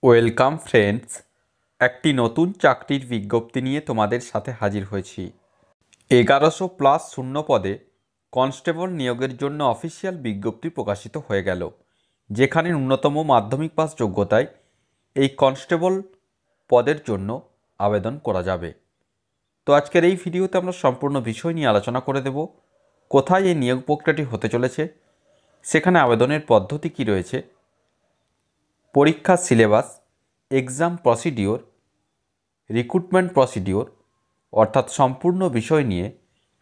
Welcome friends, একটি নতুন চাকরির বিজ্ঞপ্তি নিয়ে তোমাদের সাথে হাজির হয়েছি। 1100+ শূন্য পদে কনস্টেবল নিয়োগের জন্য অফিসিয়াল বিজ্ঞপ্তি প্রকাশিত হয়ে গেল, যেখানে ন্যূনতম মাধ্যমিক পাস যোগ্যতায় এই কনস্টেবল পদের জন্য আবেদন করা যাবে। তো আজকের এই ভিডিওতে আমরা সম্পূর্ণ বিষয় নিয়ে আলোচনা করে দেব। কোথায় এই নিয়োগ প্রক্রিয়াটি হতে চলেছে, সেখানে আবেদনের পদ্ধতি কী রয়েছে, পরীক্ষার syllabus, exam procedure, recruitment procedure অর্থাৎ সম্পূর্ণ বিষয় নিয়ে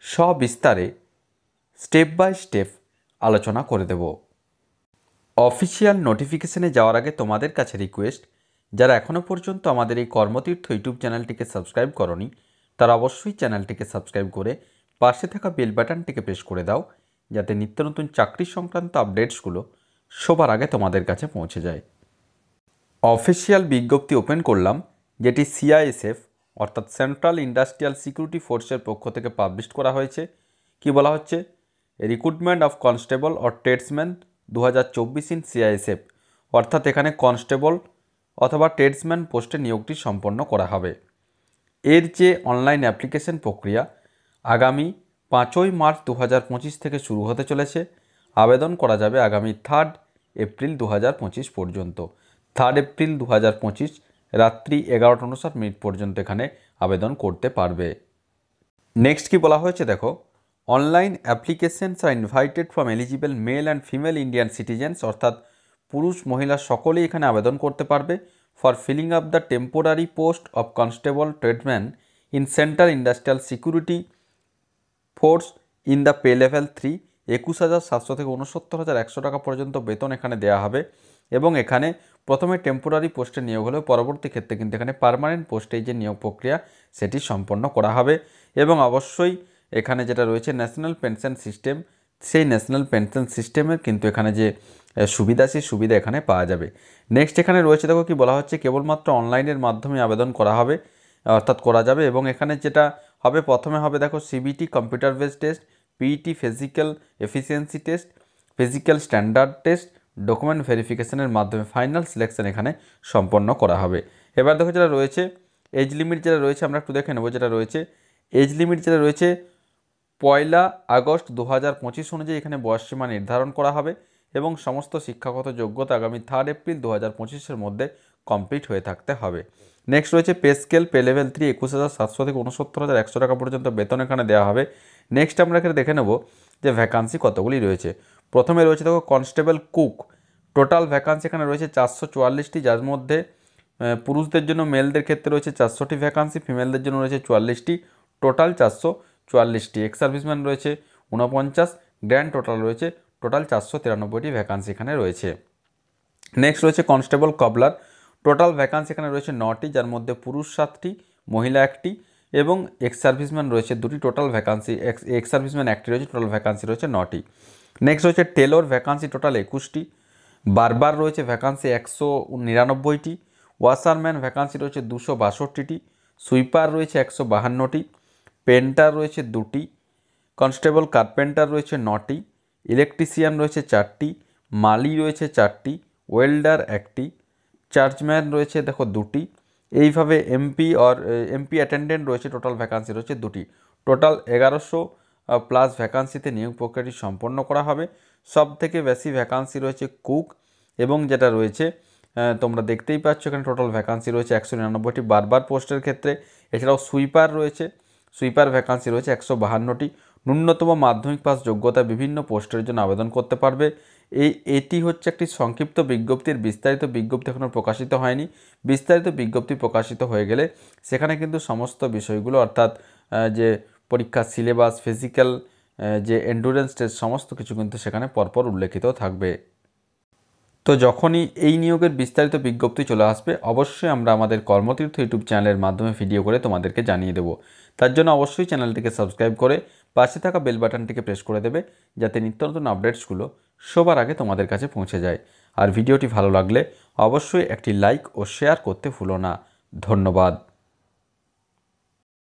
সবিস্তারে স্টেপ বাই স্টেপ আলোচনা করে দেব। অফিসিয়াল নোটিফিকেশনে যাওয়ার আগে তোমাদের কাছে রিকোয়েস্ট, যারা এখনও পর্যন্ত আমাদের এই কর্মতীর্থ ইউটিউব চ্যানেলটিকে সাবস্ক্রাইব করনি, তারা অবশ্যই চ্যানেলটিকে সাবস্ক্রাইব করে পাশে থাকা বেল বাটনটিকে প্রেস করে দাও, যাতে নিত্য নতুন চাকরি সংক্রান্ত আপডেটসগুলো সবার আগে তোমাদের কাছে পৌঁছে যায়। অফিসিয়াল বিজ্ঞপ্তি ওপেন করলাম, যেটি সিআইএসএফ অর্থাৎ সেন্ট্রাল ইন্ডাস্ট্রিয়াল সিকিউরিটি ফোর্সের পক্ষ থেকে পাবলিশ করা হয়েছে। কি বলা হচ্ছে? Recruitment of constable or tradesman 2024 in CISF, অর্থাৎ এখানে কনস্টেবল অথবা ট্রেডসম্যান পোস্টে নিয়োগটি সম্পন্ন করা হবে। এর যে অনলাইন অ্যাপ্লিকেশন প্রক্রিয়া আগামী 5ই মার্চ 2025 থেকে শুরু হতে চলেছে। আবেদন করা যাবে আগামী 3 এপ্রিল 2025 পর্যন্ত। 3 এপ্রিল 2025 রাত্রি 11:59 পর্যন্ত এখানে আবেদন করতে পারবে। নেক্সট কি বলা হয়েছে দেখো, online applications are invited from eligible male and female Indian citizens, অর্থাৎ পুরুষ মহিলা সকলেই এখানে আবেদন করতে পারবে for filling up the temporary post of constable tradesman in central industrial security force in the pay level 3। 21,700 থেকে 69,100 টাকা পর্যন্ত বেতন এখানে দেওয়া হবে। এবং এখানে প্রথমে টেম্পোরারি পোস্টে নিয়োগ হলেও পরবর্তী ক্ষেত্রে কিন্তু এখানে পার্মানেন্ট পোস্টে যে নিয়োগ প্রক্রিয়া সেটি সম্পন্ন করা হবে। এবং অবশ্যই এখানে যেটা রয়েছে ন্যাশনাল পেনশন সিস্টেম, সেই ন্যাশনাল পেনশন সিস্টেমের কিন্তু এখানে যে সুবিধা, সেই সুবিধা এখানে পাওয়া যাবে। নেক্সট এখানে রয়েছে দেখো কি বলা হচ্ছে, কেবলমাত্র অনলাইনের মাধ্যমে আবেদন করা হবে অর্থাৎ করা যাবে। এবং এখানে যেটা হবে, প্রথমে হবে দেখো CBT computer based test, PET physical efficiency test, physical standard test, document ভেরিফিকেশনের মাধ্যমে ফাইনাল সিলেকশন এখানে সম্পন্ন করা হবে। এবার দেখো যেটা রয়েছে এজ লিমিট, যেটা রয়েছে আমরা একটু দেখে নেব। যেটা রয়েছে এজ লিমিট, যেটা রয়েছে 1 আগস্ট 2025 অনুযায়ী এখানে বয়সসীমা নির্ধারণ করা হবে এবং সমস্ত শিক্ষাগত যোগ্যতা আগামী 3 এপ্রিল 2025-এর মধ্যে কমপ্লিট হয়ে থাকতে হবে। নেক্সট রয়েছে পে স্কেল, পে লেভেল 3 21,700 থেকে 69,100 টাকা পর্যন্ত বেতন এখানে দেওয়া হবে। নেক্সট আমরা এখানে দেখে নেব যে ভ্যাকান্সি কতগুলি রয়েছে। প্রথমে রয়েছে দেখো কনস্টেবল কুক, টোটাল ভ্যাকান্সি এখানে রয়েছে 444টি, যার মধ্যে পুরুষদের জন্য মেলদের ক্ষেত্রে রয়েছে 400টি ভ্যাকান্সি, ফিমেলদের জন্য রয়েছে 44টি, টোটাল 444টি। এক্স সার্ভিসম্যান রয়েছে 49, গ্র্যান্ড টোটাল রয়েছে টোটাল 493টি ভ্যাকান্সি এখানে রয়েছে। নেক্সট রয়েছে কনস্টেবল কবলার, টোটাল ভ্যাকান্সি এখানে রয়েছে 9টি, যার মধ্যে পুরুষ 7টি, মহিলা 1টি এবং এক্স সার্ভিসম্যান রয়েছে 2টি। টোটাল ভ্যাকান্সি এক্স সার্ভিসম্যান 1টি রয়েছে, টোটাল ভ্যাকান্সি রয়েছে 9টি। নেক্সট রয়েছে টেলর, ভ্যাকান্সি টোটাল 21টি, বারবার রয়েছে ভ্যাকান্সি 199টি, ওয়াশারম্যান ভ্যাকান্সি রয়েছে 262টি, সুইপার রয়েছে 152টি, পেন্টার রয়েছে 2টি, কনস্টেবল কার্পেন্টার রয়েছে 9টি, ইলেকট্রিশিয়ান রয়েছে 4টি, মালি রয়েছে 4টি, ওয়েল্ডার 1টি, চার্জম্যান রয়েছে দেখো 2টি। এইভাবে এমপি অ্যাটেন্ডেন্ট রয়েছে, টোটাল ভ্যাকান্সি রয়েছে 2টি। টোটাল 1100+ ভ্যাকান্সিতে নিয়োগ প্রক্রিয়াটি সম্পন্ন করা হবে। সব থেকে বেশি ভ্যাকান্সি রয়েছে কুক, এবং যেটা রয়েছে তোমরা দেখতেই পাচ্ছ এখানে টোটাল ভ্যাকান্সি রয়েছে 199টি বারবার পোস্টের ক্ষেত্রে। এছাড়াও সুইপার রয়েছে, সুইপার ভ্যাকান্সি রয়েছে 152টি। ন্যূনতম মাধ্যমিক পাস যোগ্যতা বিভিন্ন পোস্টের জন্য আবেদন করতে পারবে। এটি হচ্ছে একটি সংক্ষিপ্ত বিজ্ঞপ্তির, বিস্তারিত বিজ্ঞপ্তি এখনও প্রকাশিত হয়নি। বিস্তারিত বিজ্ঞপ্তি প্রকাশিত হয়ে গেলে সেখানে কিন্তু সমস্ত বিষয়গুলো অর্থাৎ যে পরীক্ষার সিলেবাস, ফিজিক্যাল যে এন্ডুরেন্স টেস্ট, সমস্ত কিছু কিন্তু সেখানে পরপর উল্লেখিত থাকবে। তো যখনই এই নিয়োগের বিস্তারিত বিজ্ঞপ্তি চলে আসবে, অবশ্যই আমরা আমাদের কর্মতীর্থ ইউটিউব চ্যানেলের মাধ্যমে ভিডিও করে তোমাদেরকে জানিয়ে দেবো। তার জন্য অবশ্যই চ্যানেলটিকে সাবস্ক্রাইব করে পাশে থাকা বেল বাটনটিকে প্রেস করে দেবে, যাতে নিত্য নতুন আপডেটসগুলো সবার আগে তোমাদের কাছে পৌঁছে যায়। আর ভিডিওটি ভালো লাগলে অবশ্যই একটি লাইক ও শেয়ার করতে ভুলো না। ধন্যবাদ।